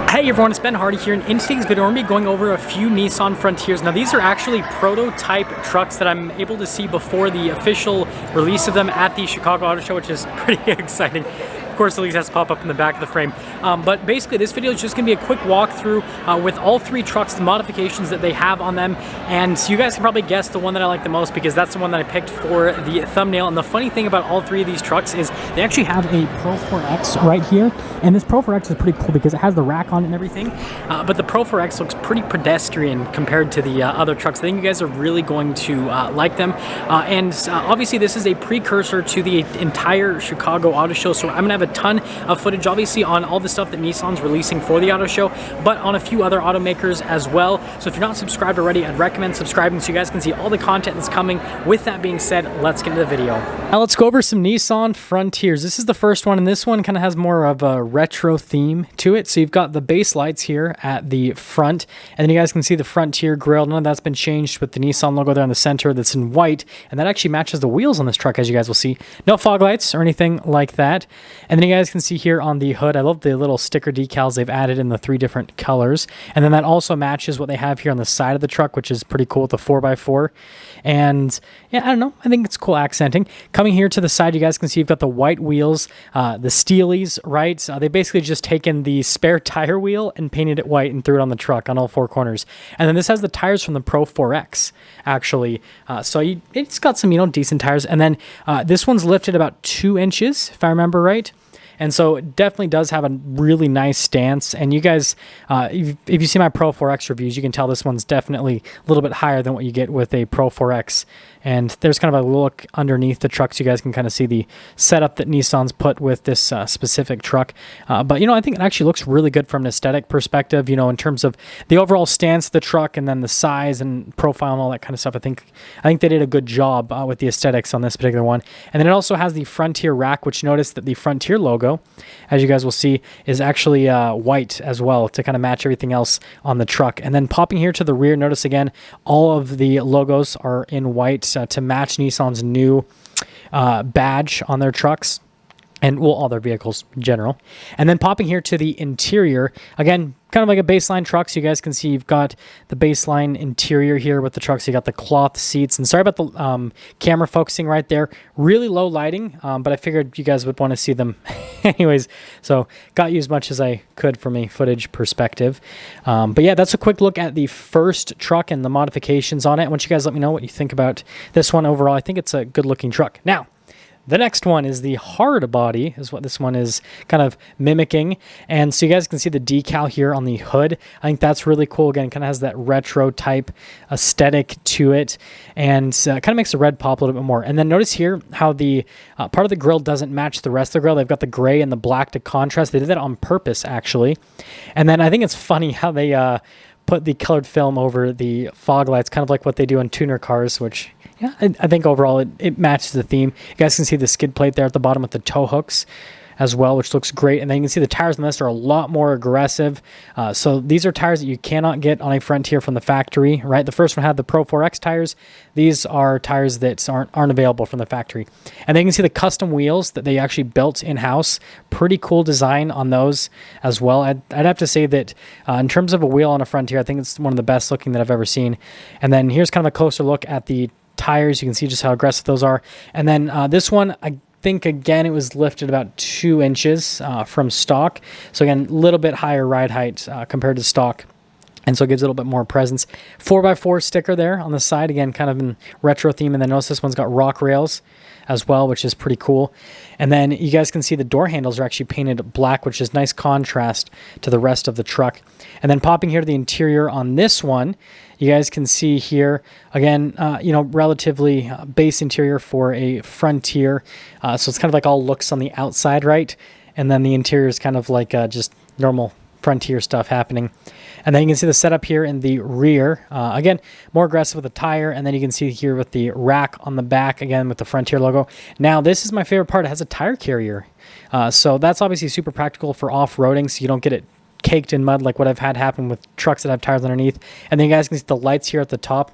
Hey everyone, it's Ben Hardy here, and in today's video we're going to be going over a few Nissan Frontiers. Now these are actually prototype trucks that I'm able to see before the official release of them at the Chicago Auto Show, which is pretty exciting. Of course, the lease has to pop up in the back of the frame. But basically, this video is just going to be a quick walkthrough with all three trucks, the modifications that they have on them. And you guys can probably guess the one that I like the most because that's the one that I picked for the thumbnail. And the funny thing about all three of these trucks is they actually have a Pro 4X right here. And this Pro 4X is pretty cool because it has the rack on it and everything. But the Pro 4X looks pretty pedestrian compared to the other trucks. I think you guys are really going to like them. Obviously, this is a precursor to the entire Chicago Auto Show. So I'm going to have a ton of footage, obviously, on all the stuff that Nissan's releasing for the auto show, but on a few other automakers as well. So if you're not subscribed already, I'd recommend subscribing so you guys can see all the content that's coming. With that being said, let's get into the video. Now let's go over some Nissan Frontiers. This is the first one, and this one kind of has more of a retro theme to it. So you've got the base lights here at the front, and then you guys can see the Frontier grille. None of that's been changed with the Nissan logo there in the center that's in white, and that actually matches the wheels on this truck, as you guys will see. No fog lights or anything like that. And then you guys can see here on the hood, I love the little sticker decals they've added in the three different colors. And then that also matches what they have here on the side of the truck, which is pretty cool with the 4x4. And yeah, I don't know, I think it's cool accenting. Coming here to the side, you guys can see you've got the white wheels, the Steelies, right? They basically just taken the spare tire wheel and painted it white and threw it on the truck on all four corners. And then this has the tires from the Pro 4X, actually. It's got some, decent tires. And then this one's lifted about 2 inches, if I remember right. And so it definitely does have a really nice stance. And you guys, if you see my Pro 4X reviews, you can tell this one's definitely a little bit higher than what you get with a Pro 4X. And there's kind of a look underneath the truck so you guys can kind of see the setup that Nissan's put with this specific truck. But I think it actually looks really good from an aesthetic perspective, in terms of the overall stance of the truck and then the size and profile and all that kind of stuff. I think they did a good job with the aesthetics on this particular one. And then it also has the Frontier rack, which notice that the Frontier logo, as you guys will see, is actually white as well to kind of match everything else on the truck. And then popping here to the rear, notice again, all of the logos are in white to match Nissan's new badge on their trucks. And all their vehicles in general. And then popping here to the interior, again, kind of like a baseline truck. So you guys can see you've got the baseline interior here with the truck. So you got the cloth seats. And sorry about the camera focusing right there. Really low lighting, but I figured you guys would want to see them anyways. So got you as much as I could from a footage perspective. But yeah, that's a quick look at the first truck and the modifications on it. I want you guys let me know what you think about this one overall. I think it's a good looking truck. Now, the next one is the Hardbody, is what this one is kind of mimicking. And so you guys can see the decal here on the hood. I think that's really cool. Again, kind of has that retro type aesthetic to it and kind of makes the red pop a little bit more. And then notice here how the part of the grille doesn't match the rest of the grille. They've got the gray and the black to contrast. They did that on purpose, actually. And then I think it's funny how they put the colored film over the fog lights, kind of like what they do in tuner cars, which, yeah, I think overall it matches the theme. You guys can see the skid plate there at the bottom with the tow hooks as well, which looks great. And then you can see the tires on this are a lot more aggressive. So these are tires that you cannot get on a Frontier from the factory, right? The first one had the Pro 4X tires. These are tires that aren't available from the factory. And then you can see the custom wheels that they actually built in-house. Pretty cool design on those as well. I'd have to say that in terms of a wheel on a Frontier, I think it's one of the best looking that I've ever seen. And then here's kind of a closer look at the tires. You can see just how aggressive those are. And then this one, I think, again, it was lifted about 2 inches from stock. So again, a little bit higher ride height compared to stock. And so it gives it a little bit more presence. 4x4 sticker there on the side, again, kind of in retro theme. And then notice this one's got rock rails as well, which is pretty cool. And then you guys can see the door handles are actually painted black, which is nice contrast to the rest of the truck. And then popping here to the interior on this one, you guys can see here, again, relatively base interior for a Frontier. So it's kind of like all looks on the outside, right? And then the interior is kind of like just normal Frontier stuff happening. And then you can see the setup here in the rear. Again, more aggressive with the tire. And then you can see here with the rack on the back, again, with the Frontier logo. Now, this is my favorite part. It has a tire carrier. So that's obviously super practical for off-roading, so you don't get it caked in mud like what I've had happen with trucks that have tires underneath. And then you guys can see the lights here at the top.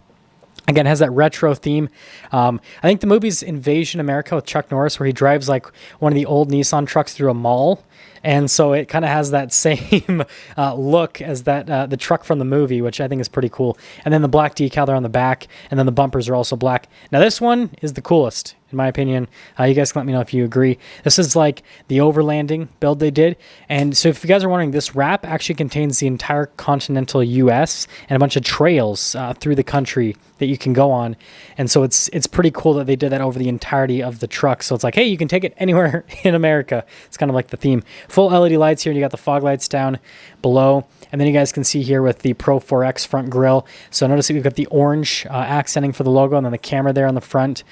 Again, has that retro theme. I think the movie's Invasion America with Chuck Norris, where he drives like one of the old Nissan trucks through a mall And so it kind of has that same look as that the truck from the movie, which I think is pretty cool. And then the black decal there on the back, and then the bumpers are also black. Now this one is the coolest, in my opinion. You guys can let me know if you agree. This is like the overlanding build they did. And so if you guys are wondering, this wrap actually contains the entire continental US and a bunch of trails through the country that you can go on. And so it's pretty cool that they did that over the entirety of the truck. So it's like, hey, you can take it anywhere in America. It's kind of like the theme. Full LED lights here, and you got the fog lights down below. And then you guys can see here with the Pro 4X front grille. So notice that we've got the orange accenting for the logo, and then the camera there on the front.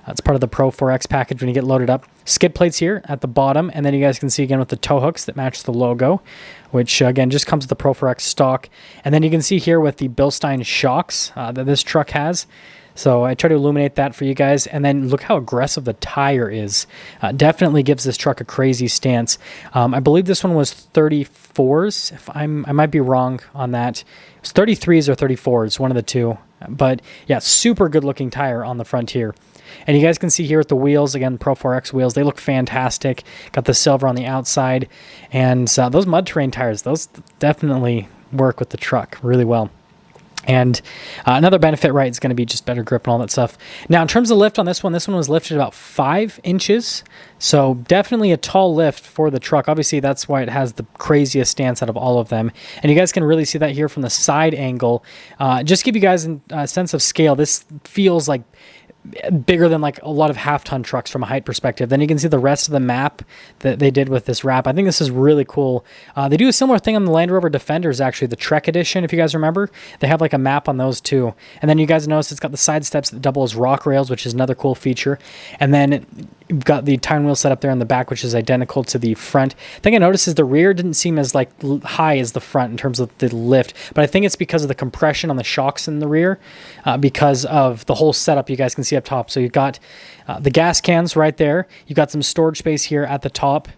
It's part of the Pro 4X package when you get loaded up. Skid plates here at the bottom, and then you guys can see again with the tow hooks that match the logo, which again just comes with the Pro 4X stock. And then you can see here with the Bilstein shocks that this truck has. So I try to illuminate that for you guys. And then look how aggressive the tire is. Definitely gives this truck a crazy stance. I believe this one was 34s. I might be wrong on that. It was 33s or 34s, one of the two. But yeah, super good looking tire on the Frontier. And you guys can see here with the wheels, again, Pro 4X wheels, they look fantastic. Got the silver on the outside. And those mud terrain tires, those definitely work with the truck really well. And another benefit, right, is going to be just better grip and all that stuff. Now, in terms of lift on this one was lifted about 5 inches. So definitely a tall lift for the truck. Obviously, that's why it has the craziest stance out of all of them. And you guys can really see that here from the side angle. Just give you guys a sense of scale. This feels like bigger than like a lot of half-ton trucks from a height perspective. Then you can see the rest of the map that they did with this wrap. I think this is really cool. They do a similar thing on the Land Rover Defenders, actually, the Trek Edition, if you guys remember. They have like a map on those too. And then you guys notice it's got the side steps that double as rock rails, which is another cool feature. And then you've got the tire wheel set up there in the back, which is identical to the front. The thing I noticed is the rear didn't seem as like high as the front in terms of the lift, but I think it's because of the compression on the shocks in the rear, because of the whole setup you guys can see up top. So you've got the gas cans right there. You've got some storage space here at the top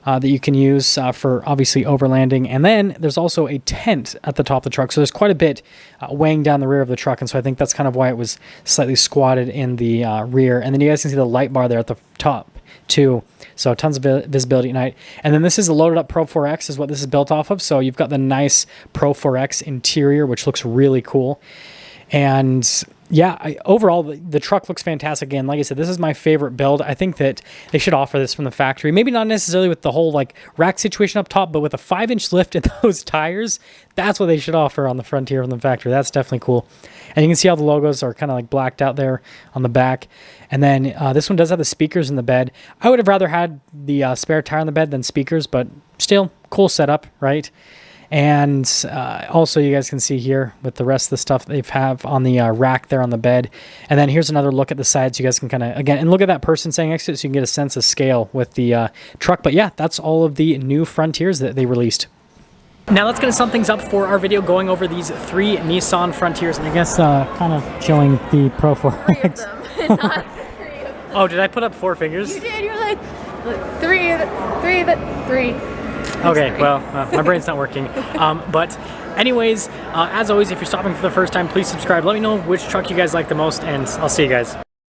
that you can use for obviously overlanding. And then there's also a tent at the top of the truck. So there's quite a bit weighing down the rear of the truck. And so I think that's kind of why it was slightly squatted in the rear. And then you guys can see the light bar there at the top too. So tons of visibility at night. And then this is a loaded up Pro 4X is what this is built off of. So you've got the nice Pro 4X interior, which looks really cool. And yeah, overall, the truck looks fantastic. Again, like I said, this is my favorite build. I think that they should offer this from the factory. Maybe not necessarily with the whole like rack situation up top, but with a 5-inch lift in those tires, that's what they should offer on the Frontier from the factory. That's definitely cool. And you can see how the logos are kind of like blacked out there on the back. And then this one does have the speakers in the bed. I would have rather had the spare tire on the bed than speakers, but still, cool setup, right? And also you guys can see here with the rest of the stuff they have on the rack there on the bed. And then here's another look at the sides. You guys can kind of, again, and look at that person standing next to it so you can get a sense of scale with the truck. But yeah, that's all of the new Frontiers that they released. Now let's get some things up for our video going over these 3 Nissan Frontiers. And I guess kind of showing the Pro 4X. 3 of them, not 3 of them. Oh, did I put up 4 fingers? You did, you're like 3. Okay, well, my brain's not working. But anyways, as always, if you're stopping for the first time, please subscribe. Let me know which truck you guys like the most, and I'll see you guys.